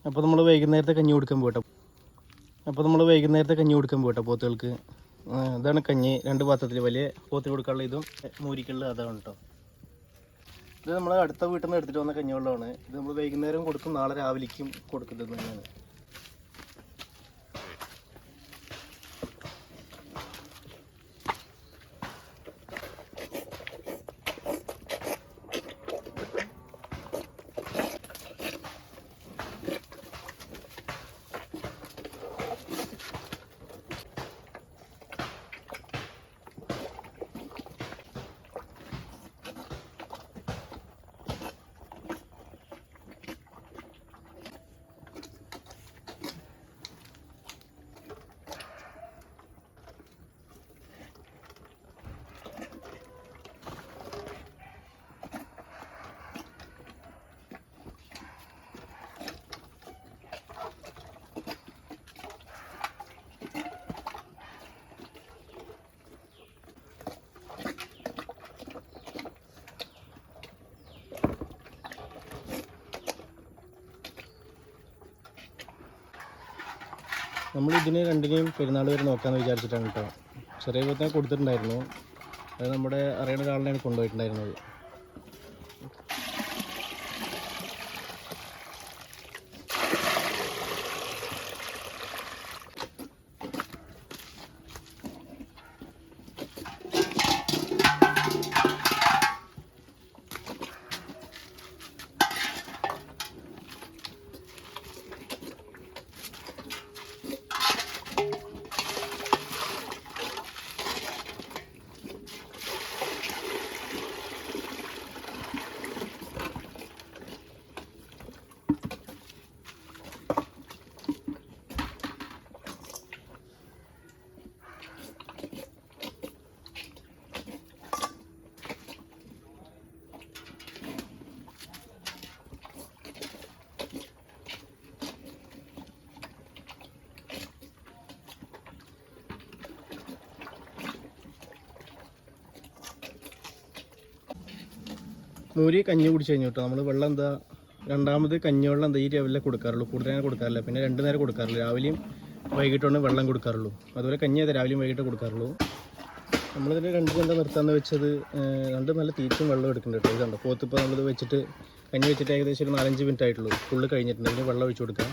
അപ്പോൾ നമ്മൾ വൈകുന്നേരത്തെ കഞ്ഞി കൊടുക്കാൻ പോകട്ടെ പോത്തുകൾക്ക്. ഇതാണ് കഞ്ഞി, 2 പാത്രത്തിൽ, വലിയ പോത്തിന് കൊടുക്കാനുള്ള ഇതും മൂരിക്കുള്ള അതാണ് കേട്ടോ. ഇത് നമ്മൾ അടുത്ത വീട്ടിൽ നിന്ന് എടുത്തിട്ട് വന്ന കഞ്ഞിവെള്ളമാണ്. ഇത് നമ്മൾ വൈകുന്നേരം കൊടുക്കും, നാളെ രാവിലേക്കും കൊടുക്കുന്നത് തന്നെയാണ്. നമ്മൾ ഇതിന് രണ്ടിനെയും പെരുന്നാൾ വരെ നോക്കാമെന്ന് വിചാരിച്ചിട്ടാണ് കേട്ടോ. ചെറിയ പോത്തിനെ കൊടുത്തിട്ടുണ്ടായിരുന്നു, അത് നമ്മുടെ അറിയുന്ന ഒരാളിനെയാണ് കൊണ്ടുപോയിട്ടുണ്ടായിരുന്നത്. മൂരി കഞ്ഞി കുടിച്ച് കഴിഞ്ഞു കേട്ടോ. നമ്മൾ വെള്ളം എന്താ രണ്ടാമത് കഞ്ഞിവെള്ളം എന്താ ഈ ലെവലിലേ കൊടുക്കാറുള്ളൂ, കൂടുതൽ അങ്ങനെ കൊടുക്കാറില്ല. പിന്നെ 2 നേരം കൊടുക്കാറില്ല, രാവിലെയും വൈകിട്ടാണ് വെള്ളം കൊടുക്കാറുള്ളൂ. അതുപോലെ കഞ്ഞി അതെ രാവിലെയും വൈകിട്ട് കൊടുക്കാറുള്ളൂ. നമ്മളിതിൽ 2 എന്താ നിർത്താമെന്ന് വെച്ചത്, 2 നല്ല തീറ്റും വെള്ളം എടുക്കുന്നുണ്ട് കേട്ടോ. ഇതുണ്ട് പോത്തിപ്പോൾ നമ്മളിത് വെച്ചിട്ട് കഞ്ഞി വെച്ചിട്ട് ഏകദേശം ഒരു 4-5 മിനിറ്റ് ആയിട്ടുള്ളൂ. ഫുള്ള് കഴിഞ്ഞിട്ടുണ്ട്. ഇതിന് വെള്ളം ഒഴിച്ചു കൊടുക്കാം.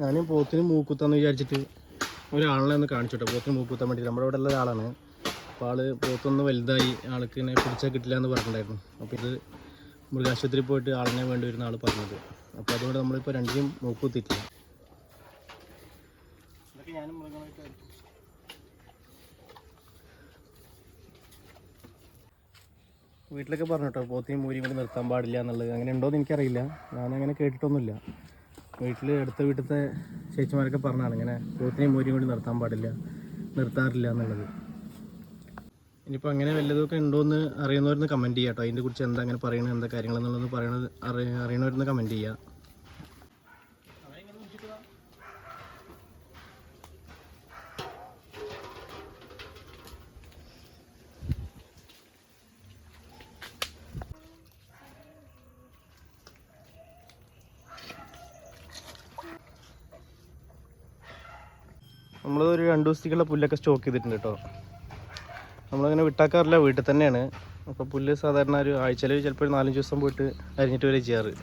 ഞാനും പോത്തിന് മൂക്കുത്താന്ന് വിചാരിച്ചിട്ട് ഒരാളിനെ ഒന്ന് കാണിച്ചു കേട്ടോ. പോത്തിന് മൂക്കുത്താൻ വേണ്ടിയിട്ട് നമ്മുടെ ഇവിടെ ഉള്ള ഒരാളാണ്. അപ്പോൾ ആൾ പോത്തൊന്ന് വലുതായി, ആൾക്ക് ഇങ്ങനെ പിടിച്ചാൽ കിട്ടില്ല എന്ന് പറഞ്ഞിട്ടുണ്ടായിരുന്നു. അപ്പോൾ ഇത് മൃഗാശുപത്രി പോയിട്ട് ആളിനെ വേണ്ടി വരുന്ന ആൾ പറഞ്ഞത്. അപ്പോൾ അതുകൊണ്ട് നമ്മളിപ്പോൾ 2നും മൂക്കുത്തിട്ടില്ല. ഇതൊക്കെ ഞാനും മൃഗമായിട്ട് വീട്ടിലൊക്കെ പറഞ്ഞു കേട്ടോ, പോത്തിയും മൂരിയും കൂടി നിർത്താൻ പാടില്ല എന്നുള്ളത്. അങ്ങനെ ഉണ്ടോയെന്ന് എനിക്കറിയില്ല, ഞാനങ്ങനെ കേട്ടിട്ടൊന്നുമില്ല. വീട്ടിൽ അടുത്ത വീട്ടിലത്തെ ചേച്ചിമാരൊക്കെ പറഞ്ഞാണ് ഇങ്ങനെ പോത്തിനെയും മൂരിയും കൂടി നിർത്താൻ പാടില്ല, നിർത്താറില്ല എന്നുള്ളത്. ഇനിയിപ്പോൾ അങ്ങനെ വല്ലതൊക്കെ ഉണ്ടോയെന്ന് അറിയുന്നവരൊന്ന് കമൻറ്റ് ചെയ്യാം കേട്ടോ. അതിനെ കുറിച്ച് എന്താ അങ്ങനെ പറയണത്, എന്താ കാര്യങ്ങളെന്നുള്ളത് അറിയണവരൊന്ന് കമൻറ്റ് ചെയ്യുക. നമ്മളൊരു 2 ദിവസത്തേക്കുള്ള പുല്ലൊക്കെ സ്റ്റോക്ക് ചെയ്തിട്ടുണ്ട് കേട്ടോ. നമ്മളങ്ങനെ വിട്ടാക്കാറില്ല, വീട്ടിൽ തന്നെയാണ്. അപ്പോൾ പുല്ല് സാധാരണ ഒരു ആഴ്ചയിൽ ചിലപ്പോൾ 4-5 ദിവസം പോയിട്ട് അരിഞ്ഞിട്ട് വരെ ചെയ്യാറ്.